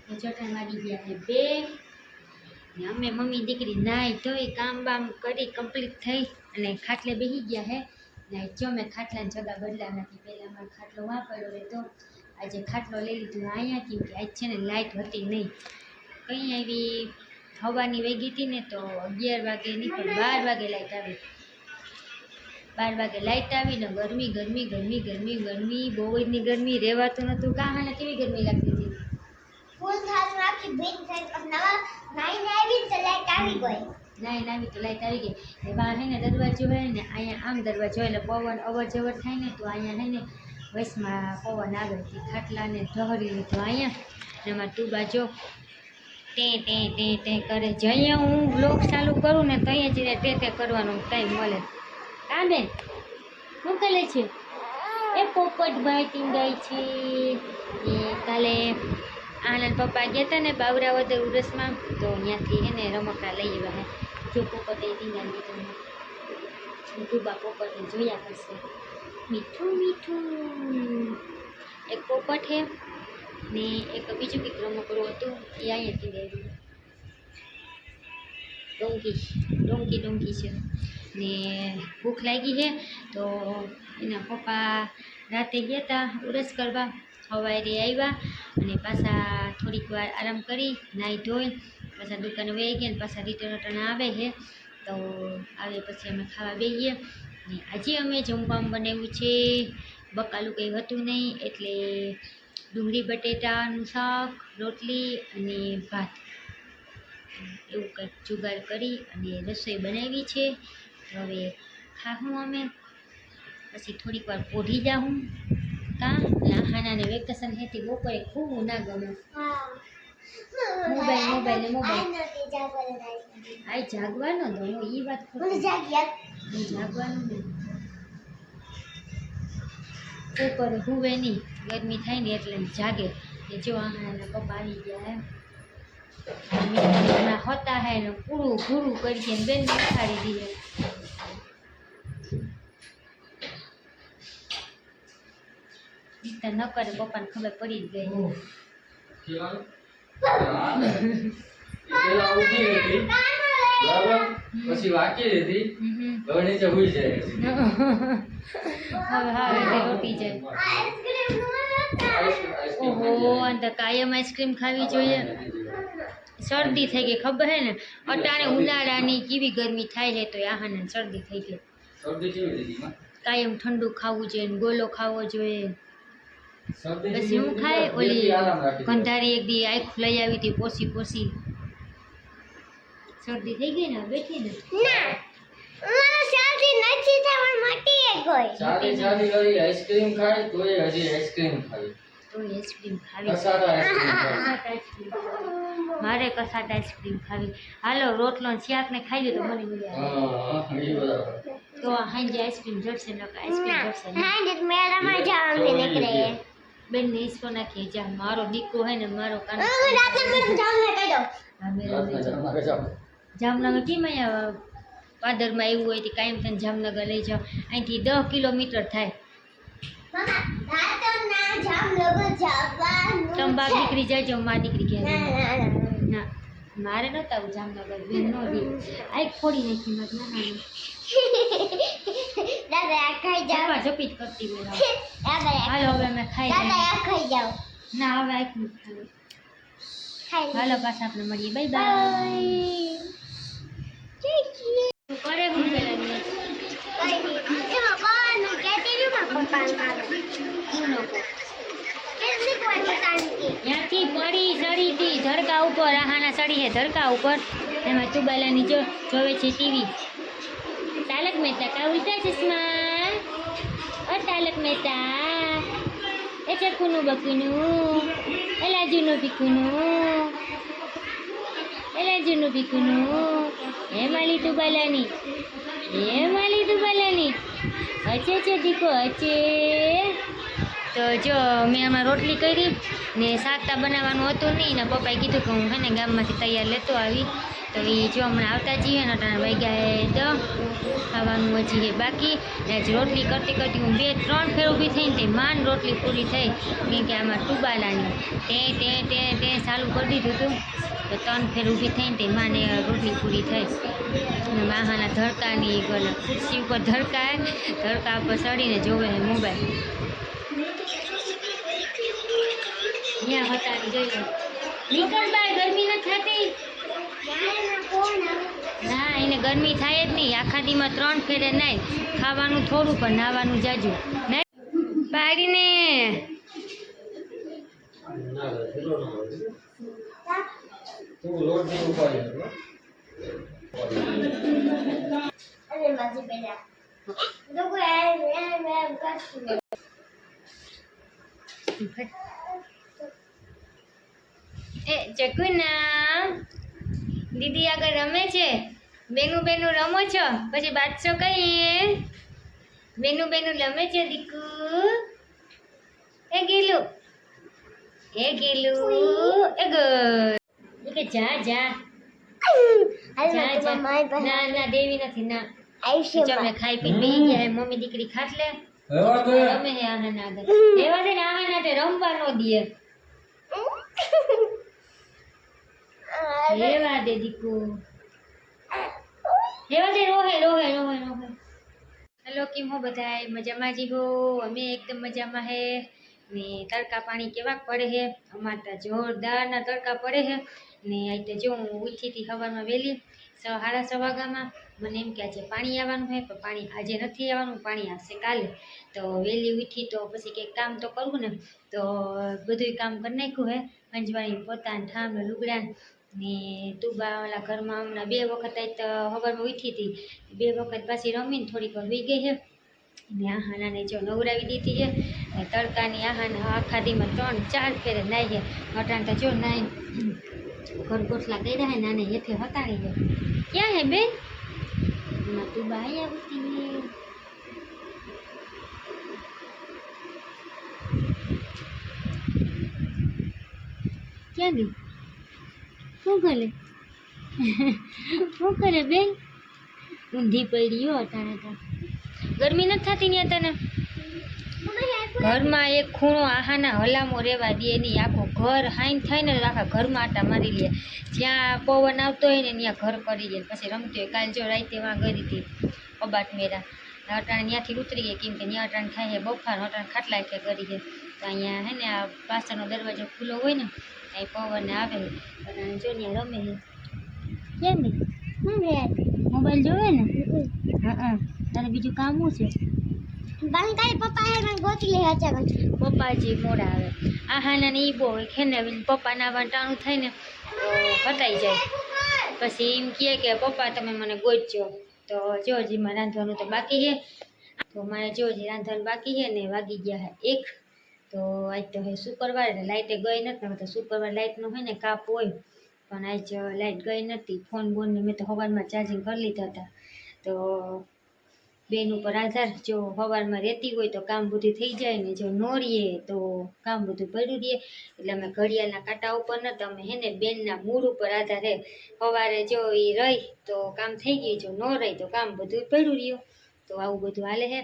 ચોટા મારી ગયા છે બે ને અમે મમ્મી દીકરી નાઈ ધોઈ કામ બામ કરી કમ્પ્લીટ થઈ અને ખાટલે બેસી ગયા હે ને જો મેં ખાટલાને જગા બદલા નથી. પહેલાં અમારો ખાટલો વાપર્યો રહેતો, આજે ખાટલો લઈ લીધો અહીંયા કેમ કે આજ છે ને લાઇટ હતી નહીં. કંઈ આવી હવાની વહી હતી ને તો 11 વાગે નહીં પણ 12 વાગે લાઇટ આવી. 12 વાગે લાઇટ આવી ને ગરમી ગરમી ગરમી ગરમી ગરમી બહુ જની ગરમી રહેવાતું નહોતું. કાહાને કેવી ગરમી લાગતી હતી? ફૂલ થાસ નાખી બેન સાઈડ પર નવા નાઈને આવી તો લાઈટ આવી ગઈ. નાઈને આવી તો લાઇટ આવી ગઈ. એમાં હે ને દરવાજો હોય ને અહીંયા આમ દરવાજો એટલે પવન અવર જવર થાય ને તો અહીંયા હે ને વચમાં પવન આવે છે. ખાટલાને ઢહરી લીધો અહીંયા ને એમાં તું બાજુ તે તે તે તે કરે. જઈએ હું બ્લોગ ચાલુ કરું ને તો અહીંયા જ તે કરવાનો ટાઈમ મળે. કાં બેન શું કરે છે? એ પોપટભાઈ ટીંગાય છે. એ કાલે આનંદ પપ્પા ગયા હતા ને બાવરાવદર ઉરસમાં તો ત્યાંથી હે ને રમકડા લઈ આવ્યા હે. જો પોપટે ટીંગાઈ દીધું ડૂબા પોપટને જોયા કરશે. મીઠું મીઠું એક પોપટ છે ને એક બીજું કંઈક રમકડું હતું એ અહીંયા ટીંગાઈ ડોંકી ડોંકી ડોંકી છે ને ભૂખ લાગી છે તો એના પપ્પા રાતે ગયા હતા ઉરસ કરવા. સવારે આવ્યા અને પાછા થોડીક વાર આરામ કરી નાહી ધોઈ પાછા દુકાને વહી ગયા ને પાછા રિટર્ન આવે છે તો આવે પછી અમે ખાવા બેસીએ. ને આજે અમે જમવામાં બનાવ્યું છે બકાલું કંઈ હતું નહીં એટલે ડુંગળી બટેટાનું શાક રોટલી અને ભાત એવું કંઈક જુગાડ કરી અને રસોઈ બનાવી છે. તો હવે ખાવું અમે પછી થોડીક વાર પોઢી જાઉં. કાં નાહાનાને વેકેશન હેતી બપોરે ખૂબ ના ગમે. મોબાઈલ મોબાઈલ ને મોબાઈલ આ જાગવાનો તો હું એ વાત જાગવાનું બપોરે હુવે નહીં ગરમી થાય ને એટલે જાગે. એ જો આના પપ્પા આવી ગયા એમ હોતા હે ને પૂરું ઘૂરું કરી બેન ઉઠાડી દીધે. ન કરે પપ્પાને ખબર પડી જ ગઈ. પછી વાકી હતી હવે નીચે હુઈ જાય. હવે હા રોટી જાય. ઓહો અને કાયમ આઈસ્ક્રીમ ખાવી જોઈએ. શરદી થઈ ગઈ ખબર હે ને અટાણે ઉનાળાની કેવી ગરમી થાય છે તો આહાને શરદી થઈ ગઈ. કાયમ ઠંડુ ખાવું જોઈએ ને ગોલો ખાવો જોઈએ. પછી હું ખાય ઓલી ગંધારી એક દી આખું લઈ આવી હતી પોસી પોસી. શરદી થઈ ગઈ ને બેઠી ને શરદી નથી થવા મટી ગઈ. સાદી સાદી વાળી આઈસ્ક્રીમ ખાય તોય હજી આઈસ્ક્રીમ ખાય. તો આઈસ્ક્રીમ ખાવી મારે કસાટ આઈસ્ક્રીમ ખાવી. હાલો રોટલો શાક ને ખાઈ લો તો મને મજા આવે. તો હાંજે આઈસ્ક્રીમ જડશે ને આઈસ્ક્રીમ જડશે હાંજે મેળામાં જવાનું નીકળે. બેન ને ઈસકો નાખીએ જા મારો દીકરો હે ને મારો કાનો રાતના મેં જામને કહી દો. જામનગર કેમ અહીંયા પાદરમાં એવું હોય તો કાયમ તને જામનગર લઈ જાઓ. અહીંથી 10 કિલોમીટર થાય. મમ્મા રાતના જામનગર જવાનું તમે બાપ દીકરી જજો મારી દીકરી ઘેર. ના ના મારે નહોતું આવું જામનગર બેન નો દી આ ખોડી નાખી મત ના દાદા આ ખાઈ જાવ. ઝપી જ કરતી હોય. દાદા હાલો હવે અમે ખાઈ દાદા લઈએ. આ ખાઈ જાવ. ના હવે આખું ખાવી. ખાઈ હાલો પાછા આપણે મળીએ. Bye bye. તું કરે હું પેલા ને એમાં બાનું કહેતી છું મારા પપ્પાને મારું. તું લોકો કેટલી કોઈ પતાની ત્યાંથી પડી સડી હતી ધડકા ઉપર. આહાના સડી હે ધડકા ઉપર. એમાં તુબાલાની જોવે છે ટીવી. તારક મહેતા કા ઉલ્ટા ચશ્મા. ઓ તારક મહેતા એ ચકુનું બકુનું એ લાજુનું પીકુનું એ લાજુનું પીકુનું એ માલી તુબાલાની એ માલી તુબાલાની અચે છે દીકો અચે તો જો મેં હમણાં રોટલી કરી ને શાકતા બનાવવાનું હતું નહીં ને પપ્પાએ કીધું કે હું છે ને ગામમાંથી તૈયાર લેતો આવી તો એ જો હમણાં આવતા જઈએ ને અટાણે વાગ્યા 10 ખાવાનું હજી છે બાકી ને આજ રોટલી કરતી કરતી હું 2-3 ફેર ઊભી થઈને તે માન રોટલી પૂરી થઈ કેમ કે આમાં ટુબાલાની તે ચાલુ કરી દીધું હતું તો 3 ફેર ઊભી થઈને તે માને રોટલી પૂરી થઈ અને વાહાના ધડકાની ગોલા ખુરશી ઉપર ધડકા પર ચડીને જોવે મોબાઈલ ત્યાં હટાડી જોઈએ નીકળ બાય ગરમી નથી થતી ના એને ગરમી થાય જ નહીં આખા દીમાં 3 ફેરે નાય ખાવાનું થોડું પણ નાવાનું જાજુ નહીં પાડીને તું લોટ ની ઉપાડી અરે માજી પેલા લોકો એમ કરશું એ ચકુના દીદી આગળ રમે છે બેનું રમો છો પછી બાદશો કહીએ બેનું રમે છે દીકુ એ ગેલું એ ગર કે જા ના દેવી નથી ના અમે ખાઈ પીને બેસી ગયા મમ્મી દીકરી ખાટલે રમે હે આના આગળ એવા છે ને આના તે રમવા નો દે રેવા દે દીકુ રેવા દે રોહે હેલો કેમ હો બધાય મજામાં જી હો અમે એકદમ મજામાં હે ને તડકા પાણી કેવાક પડે હે અમાર તો જોરદારના તડકા પડે હે ને આજે જો હું ઉઠી હતી સવારમાં વહેલી 6:30 વાગ્યામાં મને એમ કે આજે પાણી આવવાનું છે પણ પાણી આજે નથી આવવાનું પાણી આવશે કાલે તો વહેલી ઉઠી તો પછી કંઈક કામ તો કરવું ને તો બધું કામ કરી નાખ્યું હે અંજવાણી પોતાને ઠામ ને લુગડા ને તુબા ઓલા ઘરમાં હમણાં 2 વખત આજ તો સવારમાં ઉઠી હતી 2 વખત પાછી રમીને થોડીક વાર વી ગઈ છે ને આહાનાને જો નવરાવી દીધી છે ને તડકાની આહાના આખા દીમાં 3-4 ફેરે નાઈ છે અટાણ તો જો નાઈ ઘર ગોઠલા કર્યા હે નાને હેઠે હતાણી છે ક્યાં હે બેન એમાં તુબા આયા ઉઠી ક્યાં ગઈ શું કરે બેન ઊંધી પડી હો અટાણે તો ગરમી નથી થતી ને તને ઘરમાં એક ખૂણો આહાના હલામો રહેવા દે નહીં આખું ઘર હાઈન થાય ને આખા ઘરમાં આટા મારી લે જ્યાં પવન આવતો હોય ને ત્યાં ઘર કરી જાય પછી રમતી હોય કાલ જો રાતે વાં ગઈ હતી કબાટ મેરા અટાણે ત્યાંથી ઉતરી ગઈ કેમ કે ત્યાં અટાણે થાય છે બફાર અટાણે ખાટલા કે કરી છે તો અહીંયા હે ને આ પાછળનો દરવાજો ખુલ્લો હોય ને અહીં પવન આવે અટાણે જો ત્યાં રમે છે કેમ મોબાઈલ જોવે ને હા તારે બીજું કામ શું છે બંકાઈ પપ્પા હે મને ગોતી લે અચાનક પપ્પાજી મોડા આવે આહાના ને ઈ બહુ ખેને પપ્પાના વાંટાણું થાય ને તો હટાઈ જાય પછી એમ કહે કે પપ્પા તમે મને ગોતજો તો જો હજીમાં રાંધવાનું તો બાકી છે તો મારે જો હજી રાંધવાનું બાકી છે ને વાગી ગયા છે 1 તો આજ તો હે શુક્રવાર એટલે લાઇટે ગઈ નથી તો શુક્રવાર લાઇટનું હોય ને કાપ હોય પણ આજ લાઇટ ગઈ નથી ફોન બોનને મેં તો સવારમાં ચાર્જિંગ કરી લીધા હતા તો બેન ઉપર આધાર જો સવારમાં રહેતી હોય તો કામ બધું થઈ જાય ને જો ન રહીએ તો કામ બધું પડ્યું રહે એટલે અમે ઘડિયાળના કાંટા ઉપર ન તો અમે હે ને બેનના મૂડ ઉપર આધાર હે સવારે જો એ રહી તો કામ થઈ ગયું જો ન રહી તો કામ બધું પડ્યું રહ્યું તો આવું બધું હાલે છે